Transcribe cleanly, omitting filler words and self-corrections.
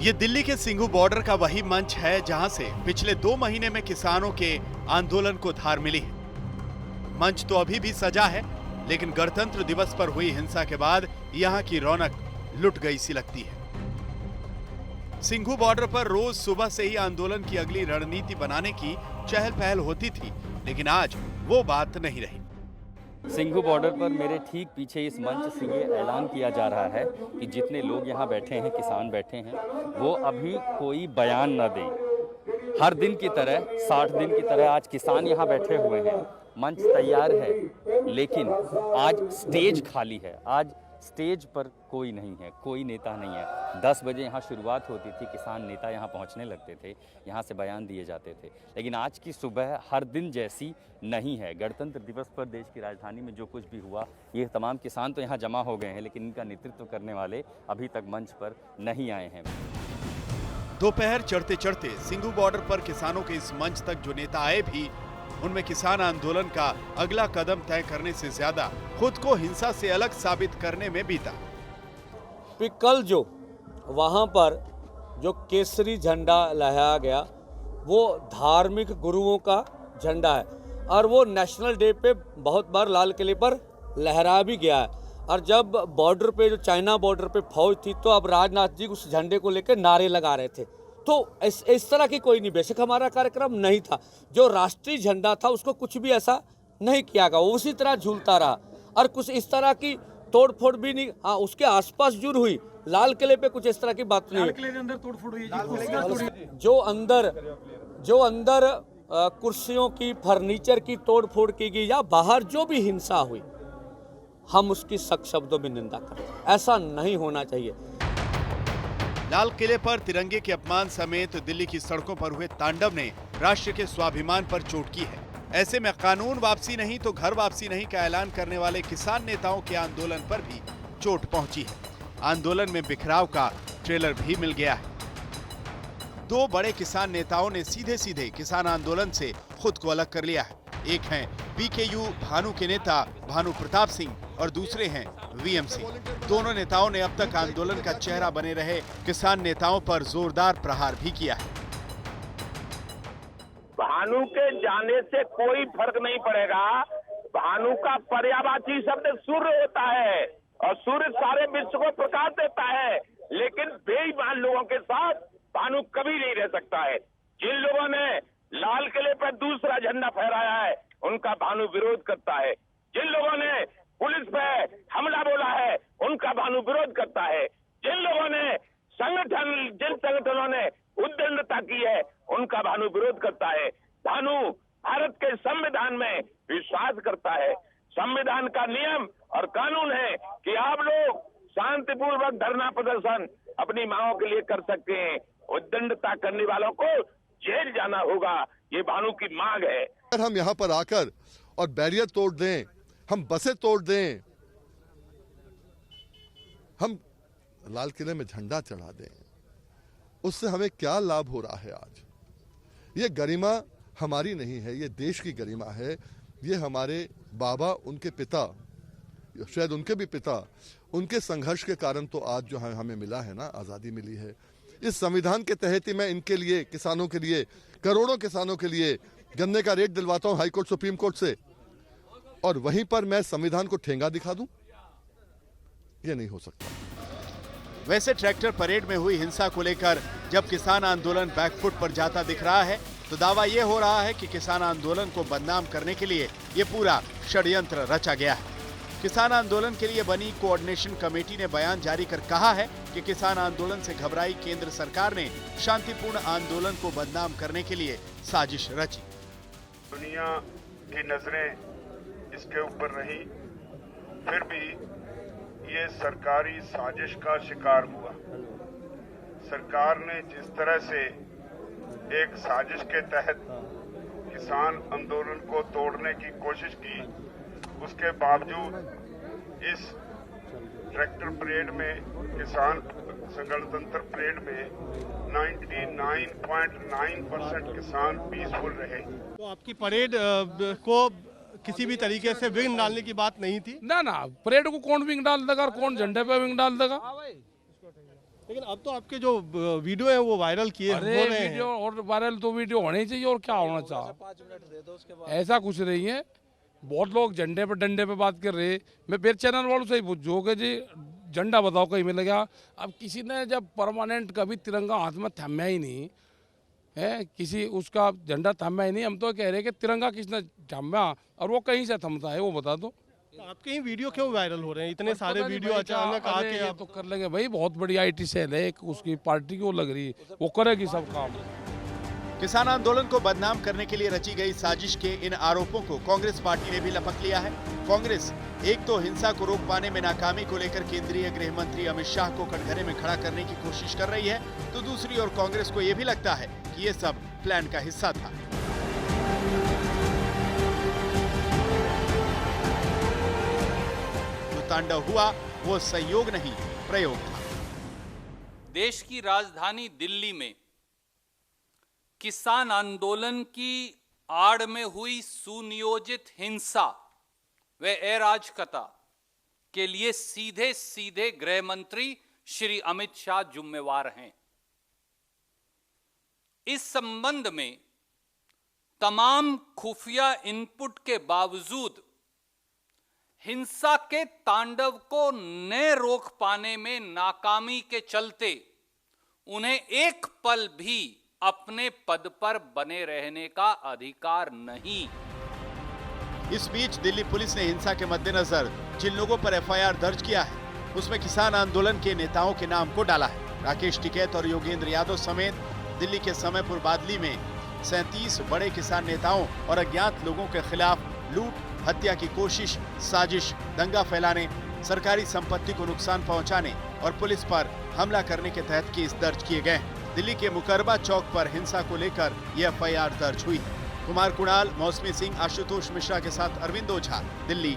ये दिल्ली के सिंघू बॉर्डर का वही मंच है जहां से पिछले 2 महीने में किसानों के आंदोलन को धार मिली है। मंच तो अभी भी सजा है, लेकिन गणतंत्र दिवस पर हुई हिंसा के बाद यहां की रौनक लुट गई सी लगती है। सिंघू बॉर्डर पर रोज सुबह से ही आंदोलन की अगली रणनीति बनाने की चहल पहल होती थी, लेकिन आज वो बात नहीं रही। सिंघू बॉर्डर पर मेरे ठीक पीछे इस मंच से ये ऐलान किया जा रहा है कि जितने लोग यहाँ बैठे हैं, किसान बैठे हैं, वो अभी कोई बयान न दें। हर दिन की तरह 60 दिन की तरह आज किसान यहाँ बैठे हुए हैं। मंच तैयार है, लेकिन आज स्टेज खाली है। आज स्टेज पर कोई नहीं है, कोई नेता नहीं है। 10 बजे यहाँ शुरुआत होती थी, किसान नेता यहाँ पहुँचने लगते थे, यहाँ से बयान दिए जाते थे। लेकिन आज की सुबह हर दिन जैसी नहीं है। गणतंत्र दिवस पर देश की राजधानी में जो कुछ भी हुआ, ये तमाम किसान तो यहाँ जमा हो गए हैं, लेकिन इनका नेतृत्व करने वाले अभी तक मंच पर नहीं आए हैं। दोपहर चढ़ते चढ़ते सिंघू बॉर्डर पर किसानों के इस मंच तक जो नेता आए भी, उनमें किसान आंदोलन का अगला कदम तय करने से ज्यादा खुद को हिंसा से अलग साबित करने में बीता। कल जो वहां पर जो केसरी झंडा लहराया गया, वो धार्मिक गुरुओं का झंडा है और वो नेशनल डे पे बहुत बार लाल किले पर लहराया भी गया है। और जब बॉर्डर पे, जो चाइना बॉर्डर पे फौज थी, तो अब राजनाथ जी उस झंडे को लेकर नारे लगा रहे थे। तो इस तरह की कोई नहीं, बेशक हमारा कार्यक्रम नहीं था। जो राष्ट्रीय झंडा था उसको कुछ भी ऐसा नहीं किया गया, वो उसी तरह झूलता रहा और कुछ इस तरह की तोड़ फोड़ भी नहीं। हाँ, उसके आसपास जुड़ हुई, लाल किले पे कुछ इस तरह की बात नहीं। लाल किले के अंदर तोड़ फोड़ हुई, जो अंदर कुर्सियों की, फर्नीचर की तोड़ फोड़ की गई या बाहर जो भी हिंसा हुई, हम उसकी सख्त शब्दों में निंदा करते हैं। ऐसा नहीं होना चाहिए। लाल किले पर तिरंगे के अपमान समेत दिल्ली की सड़कों पर हुए तांडव ने राष्ट्र के स्वाभिमान पर चोट की है। ऐसे में कानून वापसी नहीं तो घर वापसी नहीं का ऐलान करने वाले किसान नेताओं के आंदोलन पर भी चोट पहुंची है। आंदोलन में बिखराव का ट्रेलर भी मिल गया है। 2 बड़े किसान नेताओं ने सीधे सीधे किसान आंदोलन से खुद को अलग कर लिया है। एक हैं बीकेयू भानु के नेता भानु प्रताप सिंह और दूसरे हैं वीएम सिंह। दोनों नेताओं ने अब तक आंदोलन का चेहरा बने रहे किसान नेताओं पर जोरदार प्रहार भी किया है। भानु के जाने से कोई फर्क नहीं पड़ेगा। भानु का पर्यायवाची शब्द सूर्य होता है और सूर्य सारे विश्व को प्रकाश देता है, लेकिन बेईमान लोगों के साथ भानु कभी नहीं रह सकता है। जिन लोगों ने लाल किले पर दूसरा झंडा फहराया है, उनका भानु विरोध करता है। जिन लोगों ने पुलिस पे हमला बोला है, उनका भानु विरोध करता है। जिन लोगों ने जिन संगठनों ने उद्दंडता की है, उनका भानु विरोध करता है। भानु भारत के संविधान में विश्वास करता है। संविधान का नियम और कानून है कि आप लोग शांतिपूर्वक धरना प्रदर्शन अपनी मांगों के लिए कर सकते हैं। उद्दंडता करने वालों को जेल जाना होगा, ये भानु की मांग है। अगर हम यहाँ पर आकर और बैरियर तोड़ दें, हम बसें तोड़ दें, हम लाल किले में झंडा चढ़ा दें, उससे हमें क्या लाभ हो रहा है? आज ये गरिमा हमारी नहीं है, ये देश की गरिमा है। ये हमारे बाबा, उनके पिता, शायद उनके भी पिता, उनके संघर्ष के कारण तो आज जो हमें मिला है ना, आज़ादी मिली है। इस संविधान के तहत ही मैं इनके लिए, किसानों के लिए, करोड़ों किसानों के लिए गन्ने का रेट दिलवाता हूं हाईकोर्ट, सुप्रीम कोर्ट से, और वहीं पर मैं संविधान को ठेंगा दिखा दूं? ये नहीं हो सकता। वैसे ट्रैक्टर परेड में हुई हिंसा को लेकर जब किसान आंदोलन बैकफुट पर जाता दिख रहा है, तो दावा यह हो रहा है कि किसान आंदोलन को बदनाम करने के लिए ये पूरा षड्यंत्र रचा गया है। किसान आंदोलन के लिए बनी कोऑर्डिनेशन कमेटी ने बयान जारी कर कहा है कि किसान आंदोलन से घबराई केंद्र सरकार ने शांतिपूर्ण आंदोलन को बदनाम करने के लिए साजिश रची। दुनिया की नजरें इसके ऊपर रही, फिर भी ये सरकारी साजिश का शिकार हुआ। सरकार ने जिस तरह से एक साजिश के तहत किसान आंदोलन को तोड़ने की कोशिश की, उसके बावजूद इस ट्रैक्टर परेड में, किसान गणतंत्र परेड में 99.9% किसान पीसफुल रहे। तो आपकी परेड को किसी भी तरीके से विघ्न डालने की बात नहीं थी? ना, परेड को कौन विघ्न डाल देगा और कौन झंडे पे विघ्न डाल देगा? लेकिन अब तो आपके जो वीडियो है वो वायरल किए हो अरे रहे वीडियो हैं। और वायरल तो वीडियो होने ही चाहिए, और क्या होना चाहिए। ऐसा कुछ नहीं है। बहुत लोग झंडे पे डंडे पे बात कर रहे हैं। मैं फिर चैनल वालों से ही पूछो कि जी झंडा बताओ कहीं मिल गया। अब किसी ने जब परमानेंट कभी तिरंगा हाथ में थमा ही नहीं है, किसी उसका झंडा थमा ही नहीं, हम तो कह रहे हैं कि तिरंगा किसने थमा और वो कहीं से थमता है वो बता दो। तो आपके ही वीडियो क्यों वायरल हो रहे हैं? इतने सारे पता नहीं वीडियो भाई अचानक क्या, अरे आके ये आप तो कर लेंगे भाई। बहुत बड़ी IT सेल है एक, उसकी पार्टी की वो लग रही है, वो करेगी सब काम। किसान आंदोलन को बदनाम करने के लिए रची गई साजिश के इन आरोपों को कांग्रेस पार्टी ने भी लपक लिया है। कांग्रेस एक तो हिंसा को रोक पाने में नाकामी को लेकर केंद्रीय गृह मंत्री अमित शाह को कटघरे में खड़ा करने की कोशिश कर रही है, तो दूसरी ओर कांग्रेस को यह भी लगता है कि ये सब प्लान का हिस्सा था। जो तांडव हुआ वो संयोग नहीं, प्रयोग था। देश की राजधानी दिल्ली में किसान आंदोलन की आड़ में हुई सुनियोजित हिंसा व अराजकता के लिए सीधे सीधे गृह मंत्री श्री अमित शाह जिम्मेवार हैं। इस संबंध में तमाम खुफिया इनपुट के बावजूद हिंसा के तांडव को न रोक पाने में नाकामी के चलते उन्हें एक पल भी अपने पद पर बने रहने का अधिकार नहीं। इस बीच दिल्ली पुलिस ने हिंसा के मद्देनजर जिन लोगों पर FIR दर्ज किया है उसमें किसान आंदोलन के नेताओं के नाम को डाला है। राकेश टिकैत और योगेंद्र यादव समेत दिल्ली के समयपुर बादली में 37 बड़े किसान नेताओं और अज्ञात लोगों के खिलाफ लूट, हत्या की कोशिश, साजिश, दंगा फैलाने, सरकारी संपत्ति को नुकसान पहुंचाने और पुलिस पर हमला करने के तहत केस दर्ज किए गए हैं। दिल्ली के मुकरबा चौक पर हिंसा को लेकर यह FIR दर्ज हुई है। कुमार कुणाल, मौसमी सिंह, आशुतोष मिश्रा के साथ अरविंद ओझा, दिल्ली।